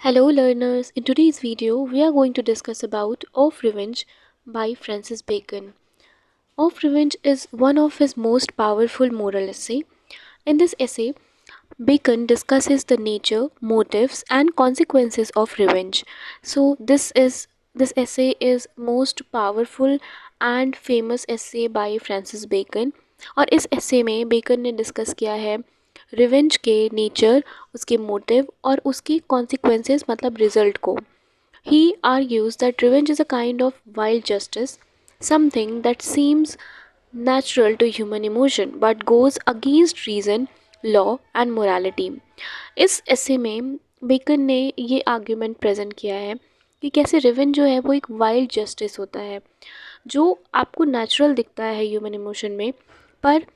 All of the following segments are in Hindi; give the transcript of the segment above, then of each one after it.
Hello learners, in today's video we are going to discuss about Of Revenge by Francis Bacon. Of Revenge is one of his most powerful moral essay. In this essay, Bacon discusses the nature, motives and consequences of revenge. So this essay is most powerful and famous essay by Francis Bacon और इस essay में बेकन ने डिस्कस किया है रिवेंज के नेचर, उसके मोटिव और उसके कॉन्सिक्वेंसेस मतलब रिजल्ट को. He argues that revenge is a kind of wild justice, something that seems natural to human emotion but goes against reason, law and morality. इस ऐसे में बेकन ने ये आर्ग्यूमेंट प्रेजेंट किया है कि कैसे रिवेंज जो है वो एक वाइल्ड जस्टिस होता है जो आपको नेचुरल दिखता है ह्यूमन इमोशन में, पर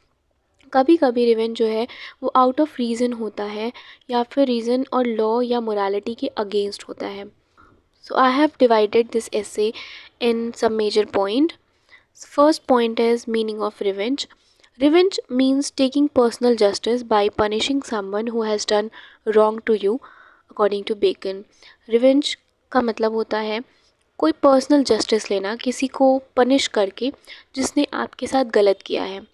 कभी कभी रिवेंज जो है वो आउट ऑफ रीज़न होता है या फिर रीज़न और लॉ या मोरालिटी के अगेंस्ट होता है. So I have divided this essay in some major point. First point is meaning of revenge. Revenge means taking personal justice by punishing someone who has done wrong to you, according to Bacon. Revenge का मतलब होता है कोई पर्सनल जस्टिस लेना, किसी को पनिश करके जिसने आपके साथ गलत किया है.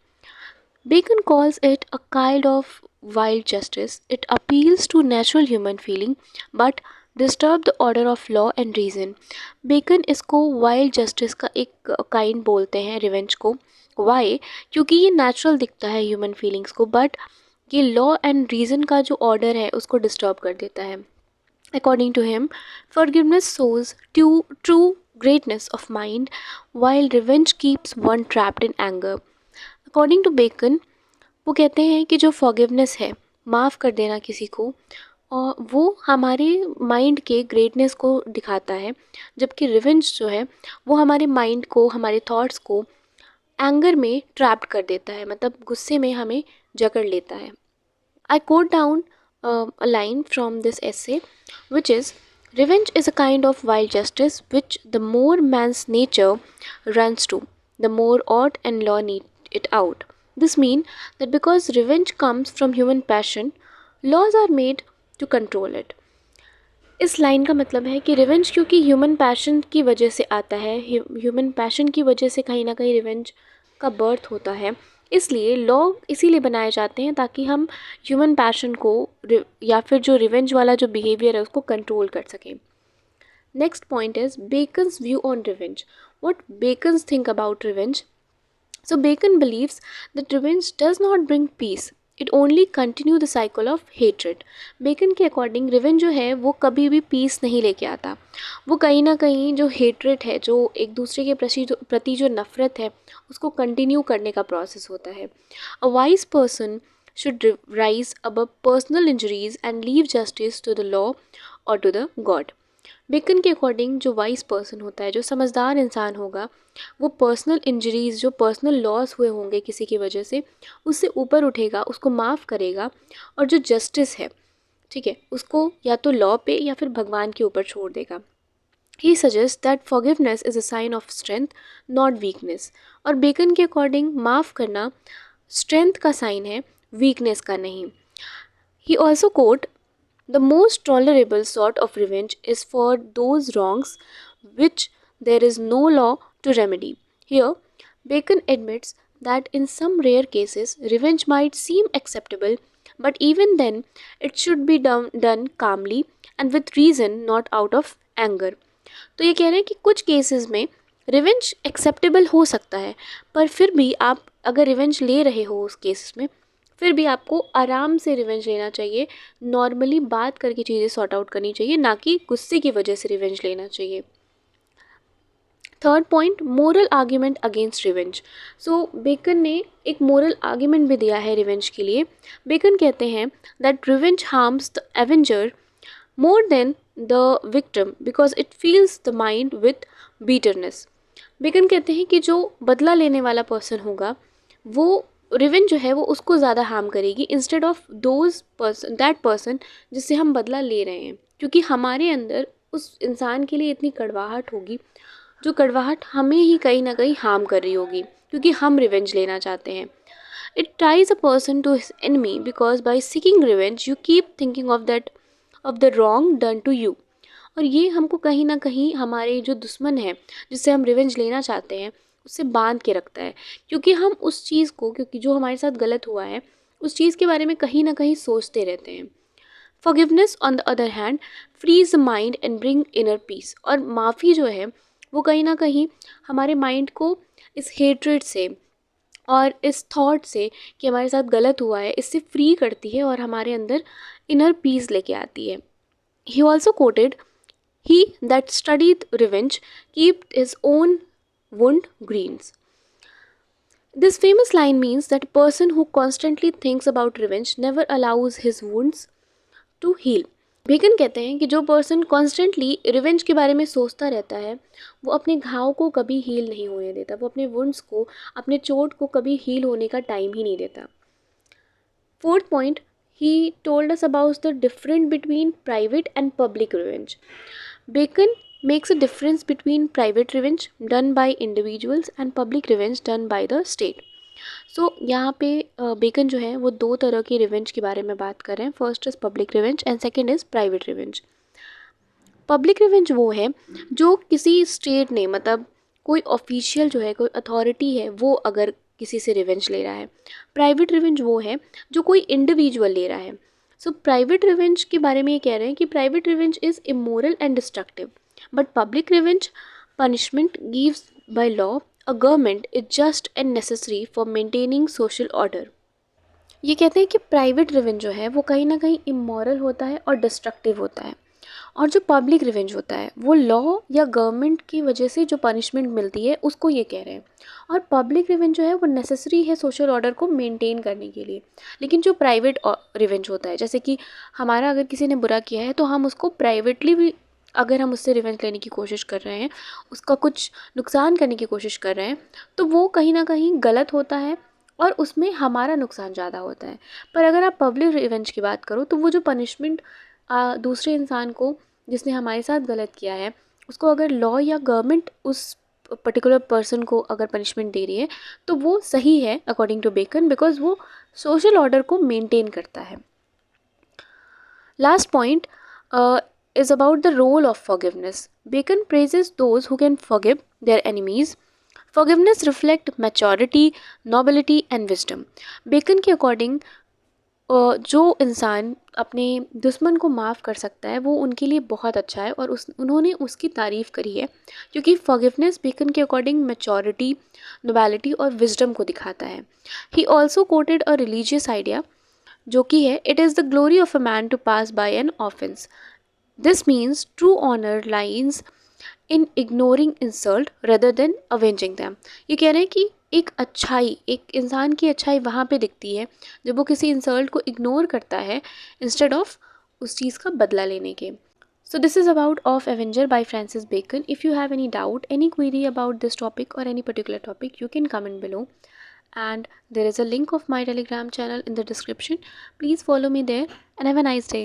Bacon calls it a kind of wild justice. It appeals to natural human feeling but disturb the order of law and reason. Bacon इसको wild justice का एक kind बोलते हैं रिवेंज को. Why? क्योंकि ये natural दिखता है human feelings को but ये law and reason का जो order है उसको disturb कर देता है. According to him, forgiveness shows true greatness of mind while revenge keeps one trapped in anger. According to Bacon वो कहते हैं कि जो फॉरगिवनेस है, माफ़ कर देना किसी को, और वो हमारे माइंड के ग्रेटनेस को दिखाता है, जबकि रिवेंज जो है वो हमारे माइंड को, हमारे थॉट्स को एंगर में ट्रैप्ड कर देता है, मतलब गुस्से में हमें जकड़ लेता है. I quote down a line from this essay, which is revenge is a kind of wild justice which the more man's nature runs to, the more ought and law need it out. This means that because revenge comes from human passion, laws are made to control it. इस लाइन का मतलब है कि रिवेंज क्योंकि ह्यूमन पैशन की वजह से आता है, ह्यूमन पैशन की वजह से कहीं ना कहीं रिवेंज का बर्थ होता है, इसलिए लॉ इसीलिए बनाए जाते हैं ताकि हम ह्यूमन पैशन को या फिर जो रिवेंज वाला जो बिहेवियर है उसको कंट्रोल कर सकें. Next point is beckons view on revenge. What beckons think about revenge. So Bacon believes that revenge does not bring peace. It only continue the cycle of hatred. Bacon के अकॉर्डिंग रिवेंज जो है वो कभी भी पीस नहीं लेके आता. वो कहीं ना कहीं जो हेट्रेट है, जो एक दूसरे के प्रति जो नफ़रत है, उसको कंटिन्यू करने का प्रोसेस होता है. A wise person should rise above personal injuries and leave justice to the law or to the God. Bacon के अकॉर्डिंग जो वाइज पर्सन होता है, जो समझदार इंसान होगा, वो पर्सनल इंजरीज़, जो पर्सनल लॉस हुए होंगे किसी की वजह से, उससे ऊपर उठेगा, उसको माफ़ करेगा और जो जस्टिस है, ठीक है, उसको या तो लॉ पे या फिर भगवान के ऊपर छोड़ देगा. He suggest that forgiveness is a sign of strength not weakness. और बेकन के अकॉर्डिंग माफ़ करना स्ट्रेंथ का साइन है, वीकनेस का नहीं. He also quote the most tolerable sort of revenge is for those wrongs which there is no law to remedy. Here, Bacon admits that in some rare cases, revenge might seem acceptable, but even then, it should be done calmly and with reason, not out of anger. तो ये कह रहे हैं कि कुछ केसेस में रिवेंज एक्सेप्टेबल हो सकता है, पर फिर भी आप अगर रिवेंज ले रहे हो उस केसेस में, फिर भी आपको आराम से रिवेंज लेना चाहिए, नॉर्मली बात करके चीज़ें सॉर्ट आउट करनी चाहिए, ना कि गुस्से की वजह से रिवेंज लेना चाहिए. Third point, moral argument against revenge. So Bacon ने एक मोरल आर्ग्यूमेंट भी दिया है रिवेंज के लिए. बेकन कहते हैं that revenge harms the avenger more than the victim because it fills the mind with bitterness. Bacon कहते हैं कि जो बदला लेने वाला पर्सन होगा, वो रिवेंज जो है वो उसको ज़्यादा हार्म करेगी इंस्टेड ऑफ दैट पर्सन जिससे हम बदला ले रहे हैं, क्योंकि हमारे अंदर उस इंसान के लिए इतनी कड़वाहट होगी, जो कड़वाहट हमें ही कहीं ना कहीं हार्म कर रही होगी, क्योंकि हम रिवेंज लेना चाहते हैं. It ties a person to his enemy because by seeking revenge you keep thinking of that of the wrong done to you. और ये हमको कहीं ना कहीं हमारे जो दुश्मन है जिससे हम रिवेंज लेना चाहते हैं उससे बांध के रखता है, क्योंकि हम उस चीज़ को, क्योंकि जो हमारे साथ गलत हुआ है उस चीज़ के बारे में कहीं ना कहीं सोचते रहते हैं। Forgiveness on the other hand frees the mind and bring inner peace. और माफ़ी जो है वो कहीं ना कहीं हमारे माइंड को इस हेट्रेड से और इस थॉट से कि हमारे साथ गलत हुआ है इससे फ्री करती है और हमारे अंदर इनर पीस लेके आती है। He also coated, he that studied revenge kept his own wound greens. This famous line means that a person who constantly thinks about revenge never allows his wounds to heal. Bacon कहते हैं कि जो पर्सन कॉन्स्टेंटली रिवेंज के बारे में सोचता रहता है वो अपने घाव को कभी हील नहीं होने देता, वो अपने वुंड्स को, अपने चोट को कभी हील होने का टाइम ही नहीं देता। Fourth point, he told us about the difference between private and public revenge. Bacon makes a difference between private revenge done by individuals and public revenge done by the state. सो यहाँ पे बेकन जो है वो दो तरह की रिवेंज के बारे में बात कर रहे हैं। First is public revenge and second is private revenge. Public revenge वो है जो किसी स्टेट ने, मतलब कोई ऑफिशियल जो है, कोई अथॉरिटी है, वो अगर किसी से रिवेंज ले रहा है। प्राइवेट रिवेंज वो है जो कोई इंडिविजुअल ले रहा है। सो प्राइवेट रिवेंज के बारे में ये कह रहे हैं कि private revenge is immoral and destructive but public revenge punishment gives by law a government is just and necessary for maintaining social order। ये कहते हैं कि प्राइवेट रिवेंज जो है वो कहीं ना कहीं इमोरल होता है और डिस्ट्रक्टिव होता है, और जो पब्लिक रिवेंज होता है वो लॉ या गवर्नमेंट की वजह से जो पनिशमेंट मिलती है उसको ये कह रहे हैं। और पब्लिक रिवेंज जो है वो नेसेसरी है सोशल ऑर्डर को मेंटेन करने के लिए। लेकिन जो प्राइवेट रिवेंज होता है, जैसे कि हमारा अगर किसी ने बुरा किया है तो हम उसको प्राइवेटली भी, अगर हम उससे रिवेंज लेने की कोशिश कर रहे हैं, उसका कुछ नुकसान करने की कोशिश कर रहे हैं, तो वो कहीं ना कहीं गलत होता है और उसमें हमारा नुकसान ज़्यादा होता है। पर अगर आप पब्लिक रिवेंज की बात करो तो वो जो पनिशमेंट दूसरे इंसान को जिसने हमारे साथ गलत किया है उसको अगर लॉ या गवर्नमेंट उस पर्टिकुलर पर्सन को अगर पनिशमेंट दे रही है तो वो सही है अकॉर्डिंग टू बेकन, बिकॉज वो सोशल ऑर्डर को मेंटेन करता है। Last point is about the role of forgiveness. Bacon praises those who can forgive their enemies. Forgiveness reflects maturity, nobility and wisdom. Bacon के अकॉर्डिंग जो इंसान अपने दुश्मन को माफ़ कर सकता है वो उनके लिए बहुत अच्छा है, और उन्होंने उसकी तारीफ़ करी है क्योंकि फॉरगिवनेस बेकन के अकॉर्डिंग मैच्योरिटी, नोबैलिटी और विजडम को दिखाता है। He also quoted a religious idea जो कि है, it is the glory of a man to pass by an offence. This means true honor lies in ignoring insult rather than avenging them। ये कह रहे हैं कि एक अच्छाई, एक इंसान की अच्छाई वहाँ पे दिखती है जब वो किसी इंसल्ट को इग्नोर करता है इंस्टेड ऑफ उस चीज़ का बदला लेने के। So this is about Of Avenger by Francis Bacon. If you have any doubt, any query about this topic or any particular topic, you can comment below. And there is a link of my Telegram channel in the description. Please follow me there and have a nice day.